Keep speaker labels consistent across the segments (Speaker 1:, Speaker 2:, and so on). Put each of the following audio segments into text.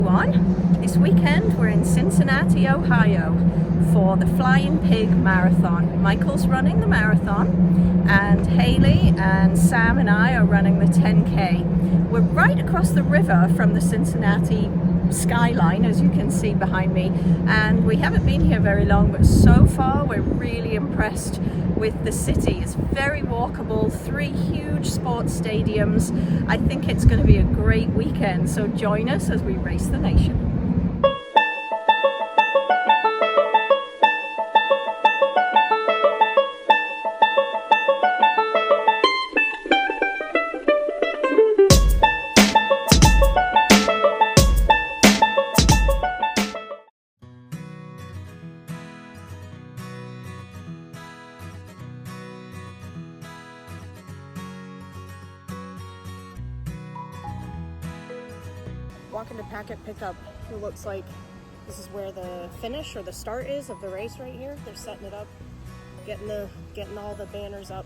Speaker 1: This weekend we're in Cincinnati, Ohio for the Flying Pig Marathon. Michael's running the marathon and Haley and Sam and I are running the 10K. We're right across the river from the Cincinnati skyline, as you can see behind me, and we haven't been here very long, but so far we're really impressed with the city. It's very walkable, 3 huge sports stadiums. I think it's going to be a great weekend, so join us as we race the nation. Walking to Packet Pickup. It looks like this is where the finish or the start is of the race right here. They're setting it up, getting all the banners up.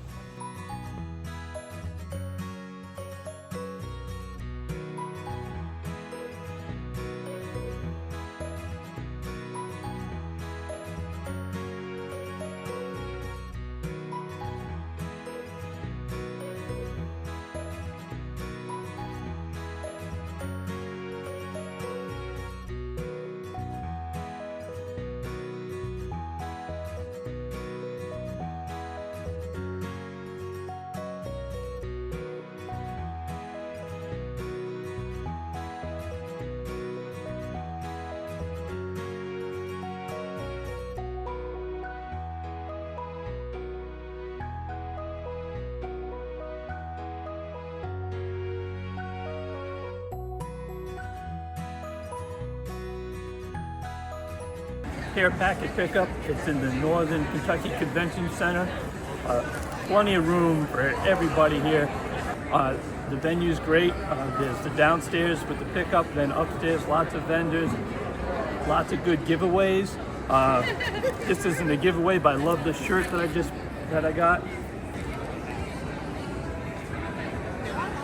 Speaker 2: Here at Packet Pickup, it's in the Northern Kentucky Convention Center. Plenty of room for everybody here. The venue's great. There's the downstairs with the pickup, then upstairs lots of vendors, lots of good giveaways. This isn't a giveaway, but I love this shirt that I got.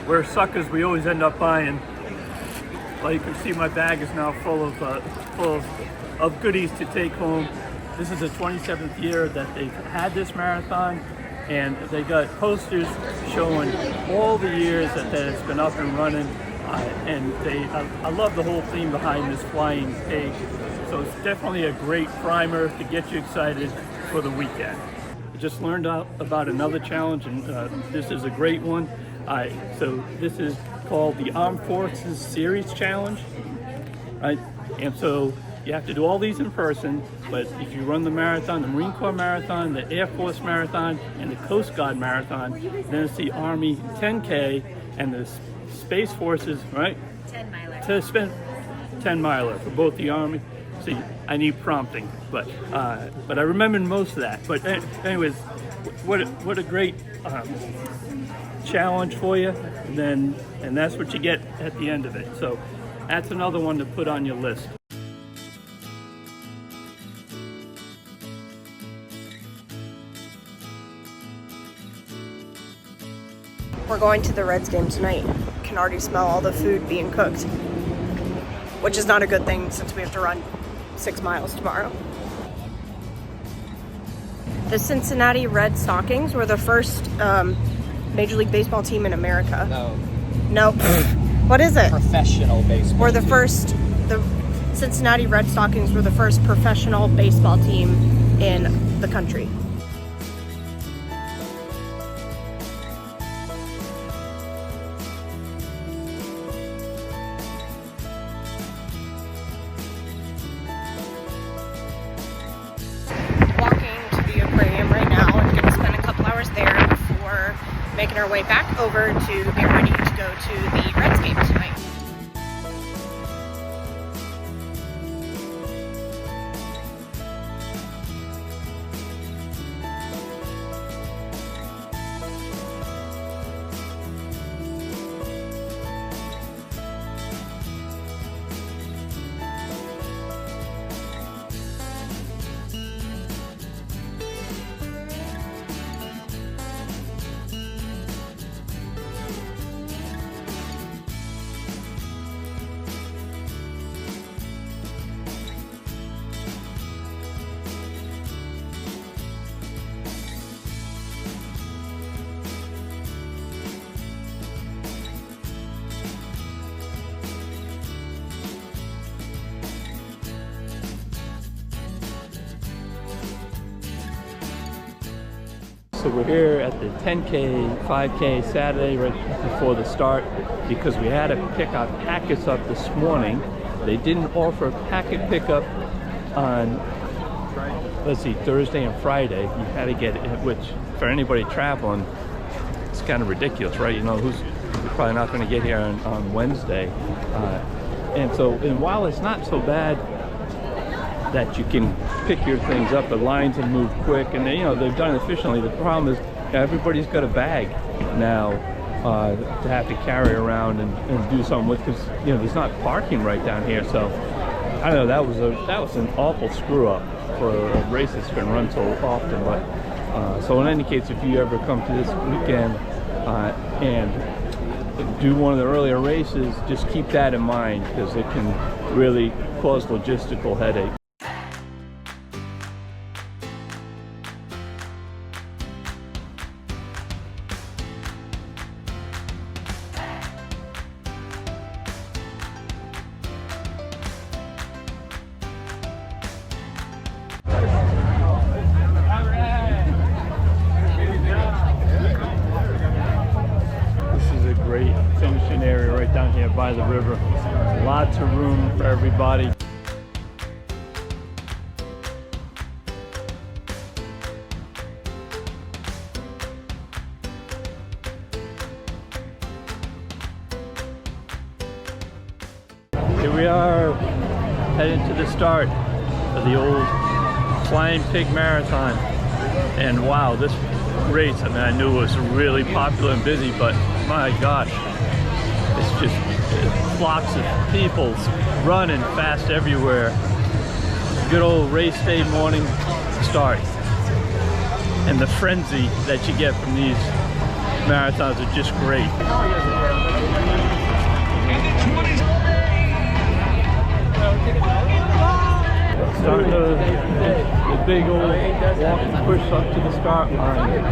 Speaker 2: We're suckers, we always end up buying. Well, you can see my bag is now full of goodies to take home. This is the 27th year that they've had this marathon, and they got posters showing all the years that it's been up and running. I love the whole theme behind this flying pig. So it's definitely a great primer to get you excited for the weekend. I just learned about another challenge, and this is a great one. So this is called the Armed Forces Series Challenge, right? And so you have to do all these in person, but if you run the marathon, the Marine Corps Marathon, the Air Force Marathon, and the Coast Guard Marathon, then it's the Army 10K and the Space Forces, right?
Speaker 3: 10 miler.
Speaker 2: To spend 10 miler for both the Army. See, I need prompting, but I remembered most of that. But anyways, what a great challenge for you, and that's what you get at the end of it. So that's another one to put on your list.
Speaker 1: We're going to the Reds game tonight. Can already smell all the food being cooked, which is not a good thing since we have to run 6 miles tomorrow. The Cincinnati Red Stockings were the first Major League Baseball team in America. No. What is it?
Speaker 4: Professional baseball.
Speaker 1: We're the first. The Cincinnati Red Stockings were the first professional baseball team in the country. Making our way back over to get ready to go to the Reds game tonight.
Speaker 2: So we're here at the 10K, 5K Saturday right before the start because we had to pick our packets up this morning. They didn't offer packet pickup on, let's see, Thursday and Friday. You had to get it, which for anybody traveling, it's kind of ridiculous, right? You know, who's probably not going to get here on Wednesday. And while it's not so bad that you can pick your things up, the lines have moved quick, and they, you know, they've done it efficiently. The problem is everybody's got a bag now to have to carry around and do something with, because you know there's not parking right down here. So I don't know, that was an awful screw up for a race that's been run so often. But so in any case, if you ever come to this weekend and do one of the earlier races, just keep that in mind because it can really cause logistical headache. Great finishing area right down here by the river. Lots of room for everybody. Here we are heading to the start of the old Flying Pig Marathon. And wow, this race, I mean, I knew it was really popular and busy, but my gosh, it's just flocks of people running fast everywhere. Good old race day morning start. And the frenzy that you get from these marathons are just great. Starting the big old walk and push up to the start line.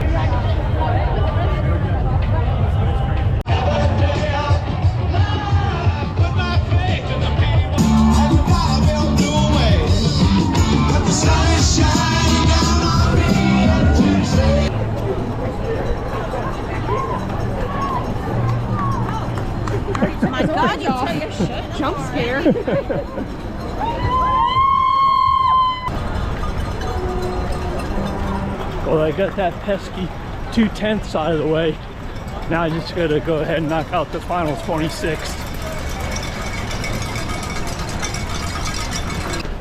Speaker 1: Oh my God, you tell your shit. Jump scare.
Speaker 2: Well, I got that pesky 2/10 out of the way. Now I just gotta go ahead and knock out the final 26th.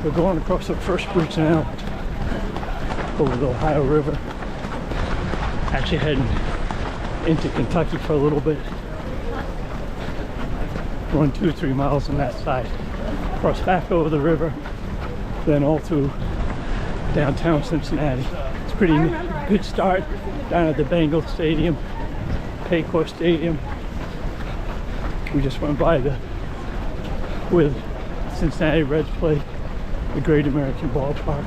Speaker 2: We're going across the first bridge now over the Ohio River. Actually heading into Kentucky for a little bit. Run 2 or 3 miles on that side. Cross back over the river, then all through downtown Cincinnati. Pretty good start down at the Bengal Stadium, Paycor Stadium. We just went by with Cincinnati Reds play, the Great American Ballpark.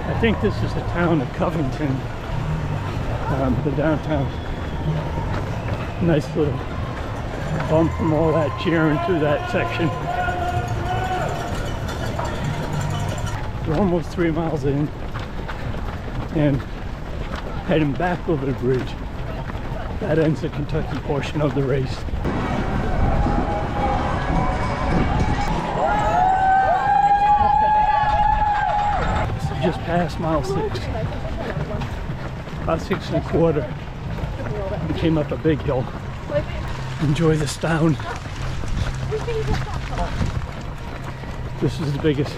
Speaker 2: I think this is the town of Covington, the downtown. Nice little bump from all that cheering through that section. We're almost 3 miles in and heading back over the bridge. That ends the Kentucky portion of the race. This is just past mile 6. About 6 1/4. We came up a big hill. Enjoy this down. This is the biggest,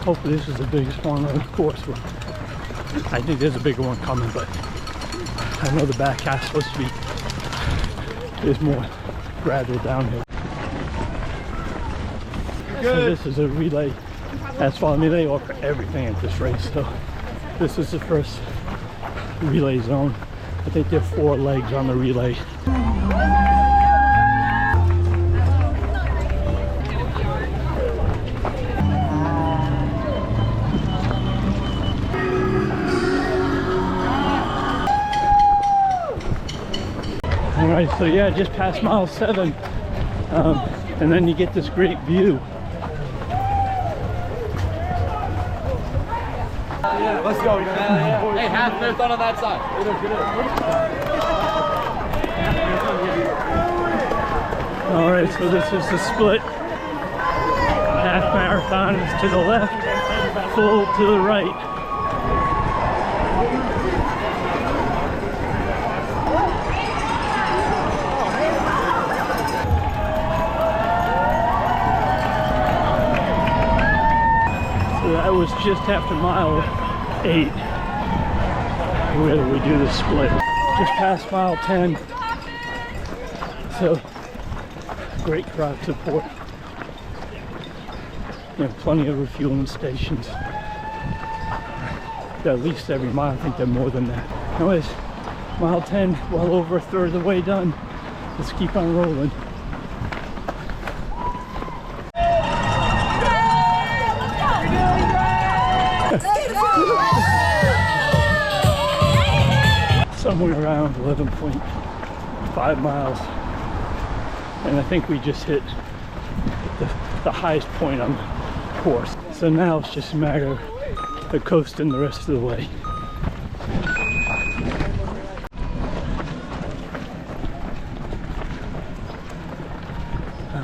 Speaker 2: hopefully this is the biggest one on the course. I think there's a bigger one coming, but I know the back half's supposed to be, there's more gradual downhill. So this is a relay asphalt. I mean, they offer everything at this race, so this is the first relay zone. I think there are 4 legs on the relay. All right, so yeah, just past mile 7. And then you get this great view.
Speaker 3: Let's go, man. Hey, half marathon on that side.
Speaker 2: All right, so this is the split. Half marathon is to the left, full to the right. So that was just after mile 8 where we do the split. Just past mile 10. So great crowd support. And plenty of refueling stations. At least every mile. I think they're more than that. Anyways, mile 10, well over a third of the way done. Let's keep on rolling. Somewhere around 11.5 miles. And I think we just hit the highest point on the course. So now it's just a matter of coasting the rest of the way.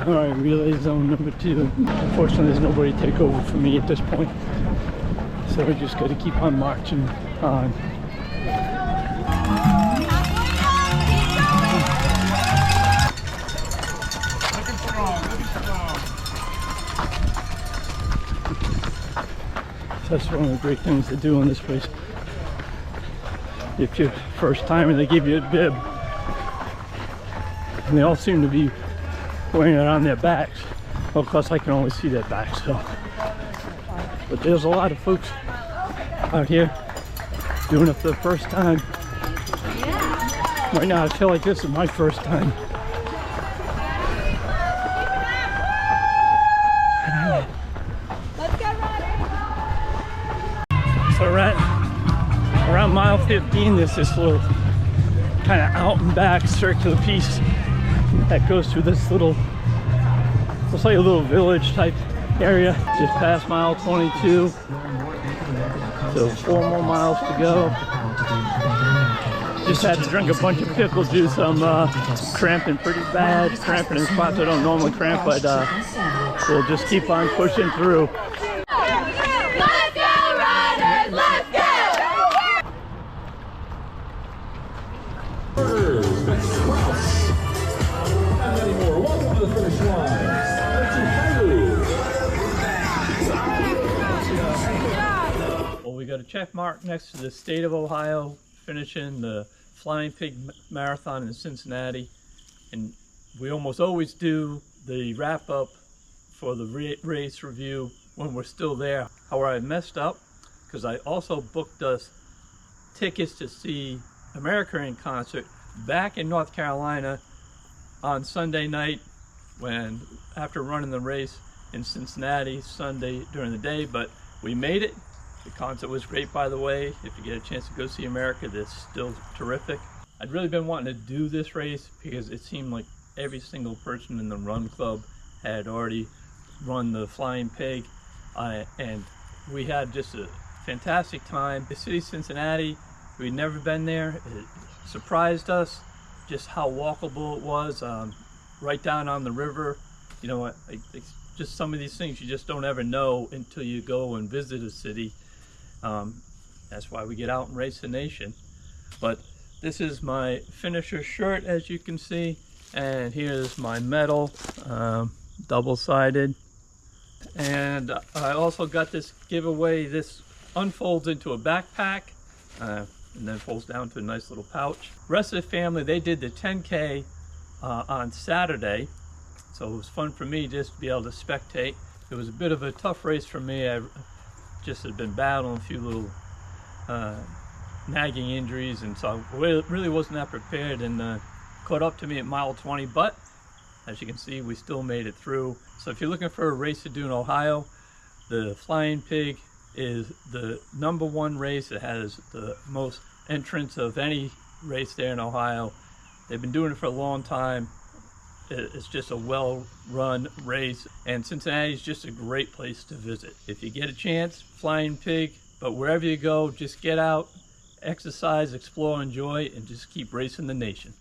Speaker 2: Alright, relay zone number 2. Unfortunately, there's nobody to take over for me at this point. So we just got to keep on marching on. That's one of the great things to do in this race. If you're first time and they give you a bib, and they all seem to be wearing it on their backs. Well, of course I can only see their backs, so. But there's a lot of folks out here doing it for the first time. Right now I feel like this is my first time. So around mile 15, there's this little kind of out and back circular piece that goes through this little, looks like a little village type area. Just past mile 22. So 4 more miles to go. Just had to drink a bunch of pickle juice. I'm cramping pretty bad. Cramping in spots I don't normally cramp, but we'll just keep on pushing through. Well, we got a check mark next to the state of Ohio, finishing the Flying Pig Marathon in Cincinnati. And we almost always do the wrap up for the race review when we're still there. However, I messed up because I also booked us tickets to see America in concert back in North Carolina on Sunday night, when after running the race in Cincinnati Sunday during the day. But we made it. The concert was great, by the way. If you get a chance to go see America, that's still terrific. I'd really been wanting to do this race because it seemed like every single person in the run club had already run the Flying Pig, and we had just a fantastic time. The city of Cincinnati, we'd never been there. It surprised us just how walkable it was, right down on the river. You know, just some of these things you just don't ever know until you go and visit a city. That's why we get out and race the nation. But this is my finisher shirt, as you can see, and here's my medal, double-sided. And I also got this giveaway. This unfolds into a backpack, and then folds down to a nice little pouch. The rest of the family, they did the 10K on Saturday, so it was fun for me just to be able to spectate. It was a bit of a tough race for me. I just had been battling a few little nagging injuries, and so I really wasn't that prepared, and caught up to me at mile 20, but as you can see, we still made it through. So if you're looking for a race to do in Ohio, the Flying Pig is the #1 race. It has the most entrants of any race there in Ohio. They've been doing it for a long time. It's just a well-run race, and Cincinnati is just a great place to visit. If you get a chance, Flying Pig, but wherever you go, just get out, exercise, explore, enjoy, and just keep racing the nation.